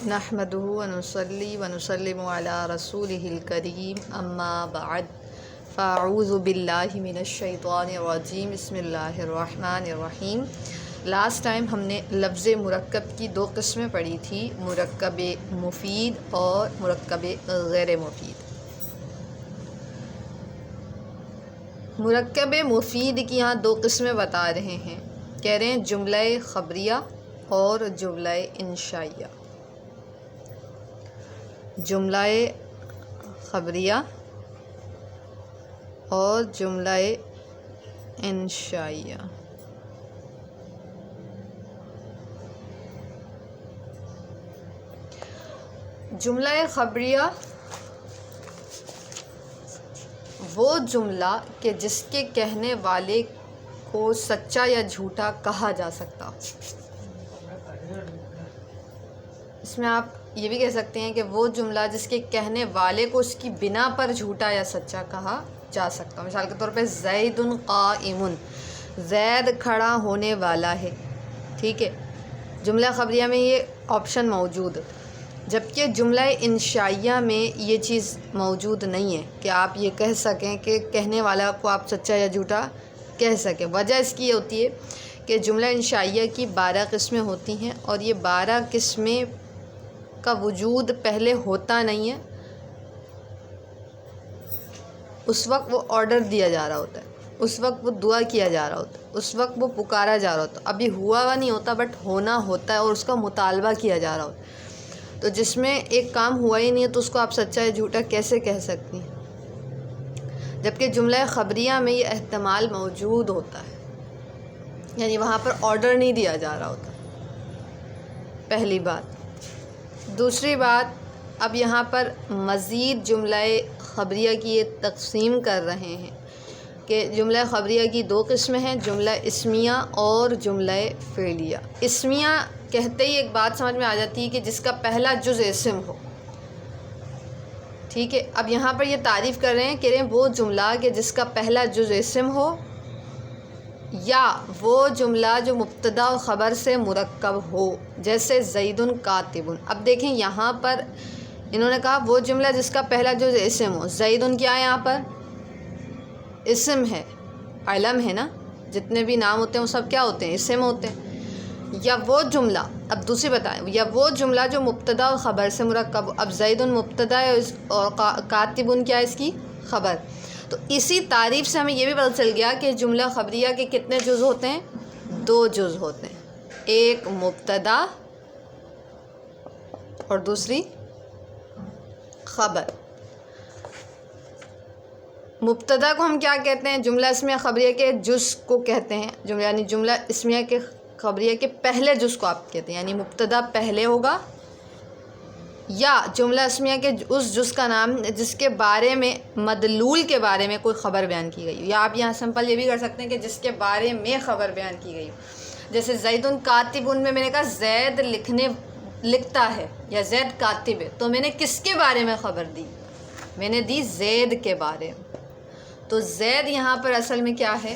نحمده ونصلي ونسلم على رسوله الكريم اما بعد فاعوذ باللہ من الشیطان الرجیم بسم اللہ الرحمن الرحیم۔ لاسٹ ٹائم ہم نے لفظ مرکب کی دو قسمیں پڑھی تھی، مرکب مفید اور مرکب غیر مفید۔ مرکب مفید کی یہاں دو قسمیں بتا رہے ہیں، کہہ رہے ہیں جملہ خبریہ اور جملہ انشائیہ۔ جملہ خبریہ اور جملہ انشائیہ۔ جملہ خبریہ وہ جملہ کہ جس کے کہنے والے کو سچا یا جھوٹا کہا جا سکتا۔ اس میں آپ یہ بھی کہہ سکتے ہیں کہ وہ جملہ جس کے کہنے والے کو اس کی بنا پر جھوٹا یا سچا کہا جا سکتا۔ مثال کے طور پہ زید قائم، زید کھڑا ہونے والا ہے، ٹھیک ہے۔ جملہ خبریہ میں یہ آپشن موجود، جبکہ جملہ انشائیہ میں یہ چیز موجود نہیں ہے کہ آپ یہ کہہ سکیں کہ کہنے والا کو آپ سچا یا جھوٹا کہہ سکیں۔ وجہ اس کی یہ ہوتی ہے کہ جملہ انشائیہ کی 12 قسمیں ہوتی ہیں اور یہ 12 قسمیں کا وجود پہلے ہوتا نہیں ہے، اس وقت وہ آرڈر دیا جا رہا ہوتا ہے، اس وقت وہ دعا کیا جا رہا ہوتا ہے، اس وقت وہ پکارا جا رہا ہوتا ہے، ابھی ہوا نہیں ہوتا بٹ ہونا ہوتا ہے اور اس کا مطالبہ کیا جا رہا ہوتا ہے۔ تو جس میں ایک کام ہوا ہی نہیں ہے تو اس کو آپ سچا یا جھوٹا کیسے کہہ سکتی ہیں؟ جبکہ جملہ خبریہ میں یہ احتمال موجود ہوتا ہے، یعنی وہاں پر آرڈر نہیں دیا جا رہا ہوتا، پہلی بات۔ دوسری بات، اب یہاں پر مزید جملہ خبریہ کی یہ تقسیم کر رہے ہیں کہ جملہ خبریہ کی دو قسمیں ہیں، جملہ اسمیہ اور جملہ فعلیہ۔ اسمیہ کہتے ہی ایک بات سمجھ میں آ جاتی ہے کہ جس کا پہلا جز اسم ہو، ٹھیک ہے۔ اب یہاں پر یہ تعریف کر رہے ہیں، کہہ رہے ہیں وہ جملہ کہ جس کا پہلا جز اسم ہو، یا وہ جملہ جو مبتدا و خبر سے مرکب ہو، جیسے زید کاتب۔ اب دیکھیں یہاں پر انہوں نے کہا وہ جملہ جس کا پہلا جز اسم ہو۔ زید کیا ہے؟ یہاں پر اسم ہے، علم ہے نا، جتنے بھی نام ہوتے ہیں وہ سب کیا ہوتے ہیں؟ اسم ہوتے ہیں۔ یا وہ جملہ، اب دوسری بتائیں، یا وہ جملہ جو مبتدا و خبر سے مرکب ہو۔ اب زید مبتدا ہے اور کاتب کیا ہے؟ اس کی خبر۔ تو اسی تعریف سے ہمیں یہ بھی پتہ چل گیا کہ جملہ خبریہ کے کتنے جز ہوتے ہیں؟ 2 جز ہوتے ہیں، ایک مبتدا اور دوسری خبر۔ مبتدا کو ہم کیا کہتے ہیں؟ جملہ اسمیہ خبریہ کے جز کو کہتے ہیں، یعنی جملہ اسمیہ کے خبریہ کے پہلے جز کو آپ کہتے ہیں، یعنی مبتدا پہلے ہوگا، یا جملہ اسمیہ کے اس جز کا نام جس کے بارے میں مدلول کے بارے میں کوئی خبر بیان کی گئی ہو، یا آپ یہاں سمپل یہ بھی کر سکتے ہیں کہ جس کے بارے میں خبر بیان کی گئی ہو۔ جیسے زید کاتب میں میں نے کہا زید لکھتا ہے یا زید کاتب ہے، تو میں نے کس کے بارے میں خبر دی؟ میں نے دی زید کے بارے میں۔ تو زید یہاں پر اصل میں کیا ہے؟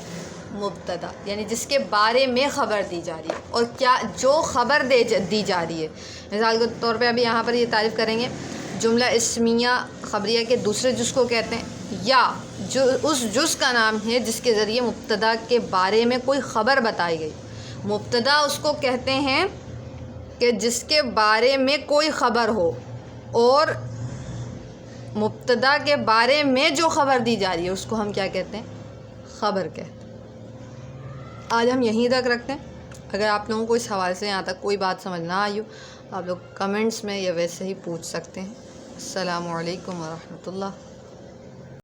مبتدا، یعنی جس کے بارے میں خبر دی جا رہی ہے، اور کیا جو خبر دی جا رہی ہے۔ مثال کے طور پہ ابھی یہاں پر یہ تعریف کریں گے، جملہ اسمیہ خبریہ کے دوسرے جز کو کہتے ہیں، یا جو اس جز کا نام ہے جس کے ذریعے مبتدا کے بارے میں کوئی خبر بتائی گئی۔ مبتدا اس کو کہتے ہیں کہ جس کے بارے میں کوئی خبر ہو، اور مبتدا کے بارے میں جو خبر دی جا رہی ہے اس کو ہم کیا کہتے ہیں؟ خبر کہتے ہیں۔ آج ہم یہیں تک رکھتے ہیں۔ اگر آپ لوگوں کو اس حوالے سے یہاں تک کوئی بات سمجھ نہ آئی ہو، آپ لوگ کمنٹس میں یا ویسے ہی پوچھ سکتے ہیں۔ السلام علیکم ورحمۃ اللہ۔